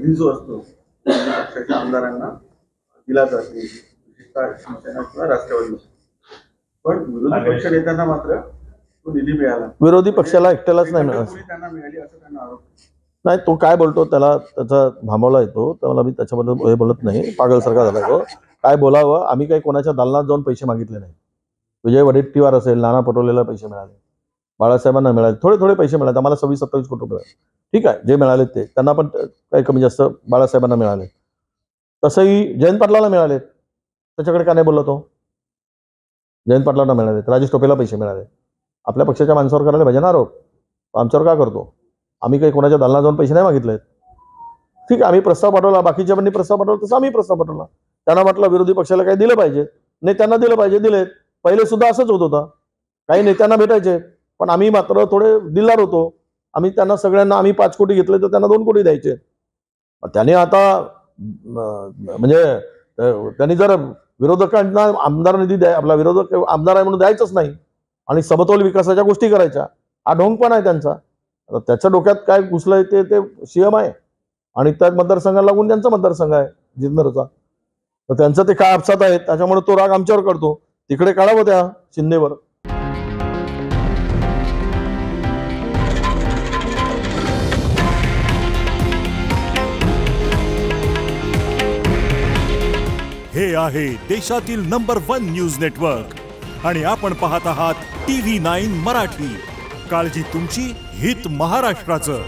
निधी जो असतो पक्षाच्या आमदारांना दिला जातो, विशेषतः शिवसेना किंवा राष्ट्रवादी. पण विरोधी पक्ष नेत्यांना मात्र तो निधी मिळाला, विरोधी पक्षाला एकट्यालाच नाही मिळाला, त्यांना मिळाली असं त्यांना आरोप. नाही, तो काय बोलतो त्याला त्याचा भांबवला येतो, त्याला मी त्याच्याबद्दल हे बोलत नाही. पागलसारखा झाला तो. काय बोलावं, आम्ही काही कोणाच्या दालनात जाऊन पैसे मागितले नाही. विजय वडेट्टीवार असेल, नाना पटोलेला पैसे मिळाले, बाळासाहेबांना मिळाले, थोडे थोडे पैसे मिळाले. आम्हाला 26-27 कोटी रुपये मिळाले. ठीक आहे, जे मिळाले ते त्यांना पण काही कमी जास्त बाळासाहेबांना मिळाले. तसंही जयंत पाटलाला मिळाले, त्याच्याकडे का नाही बोलला तो? जयंत पाटलांना मिळाले, राजेश टोपेला पैसे मिळाले. आपल्या पक्षाच्या माणसावर करायला पाहिजे ना आरोप. आमच्यावर का करतो? आम्ही काही कोणाच्या दालनात जाऊन पैसे नाही मागितलेत. ठीक आहे, आम्ही प्रस्ताव पाठवला, बाकीच्या पण प्रस्ताव पाठवला, तसं आम्ही प्रस्ताव पाठवला. त्यांना म्हटलं विरोधी पक्षाला काही दिलं पाहिजे, नेत्यांना दिलं पाहिजे, दिलेत. पहिले सुद्धा असंच होत होतं, काही नेत्यांना भेटायचे, पण आम्ही मात्र थोडे दिलदार होतो. आम्ही त्यांना सगळ्यांना आम्ही 5 कोटी घेतले तर त्यांना 2 कोटी द्यायचे. त्याने आता म्हणजे त्यांनी जर विरोधकांना आमदार निधी द्याय, आपला विरोधक आमदार आहे म्हणून द्यायचंच नाही आणि समतोल विकासाच्या गोष्टी करायच्या, हा ढोंग पण आहे त्यांचा. त्याच्या डोक्यात काय घुसलंय ते सीएम आहे आणि त्या मतदारसंघाला लागून त्यांचा मतदारसंघ आहे जुन्नरचा. तर त्यांचं ते काय आपसात आहेत, त्याच्यामुळे तो राग आमच्यावर करतो. तिकडे काढावं त्या शिंदेवर. हे आहे देशातील नंबर 1 न्यूज नेटवर्क आणि आपण पाहत आहात TV9 मराठी. काळजी तुमची, हित महाराष्ट्राचं.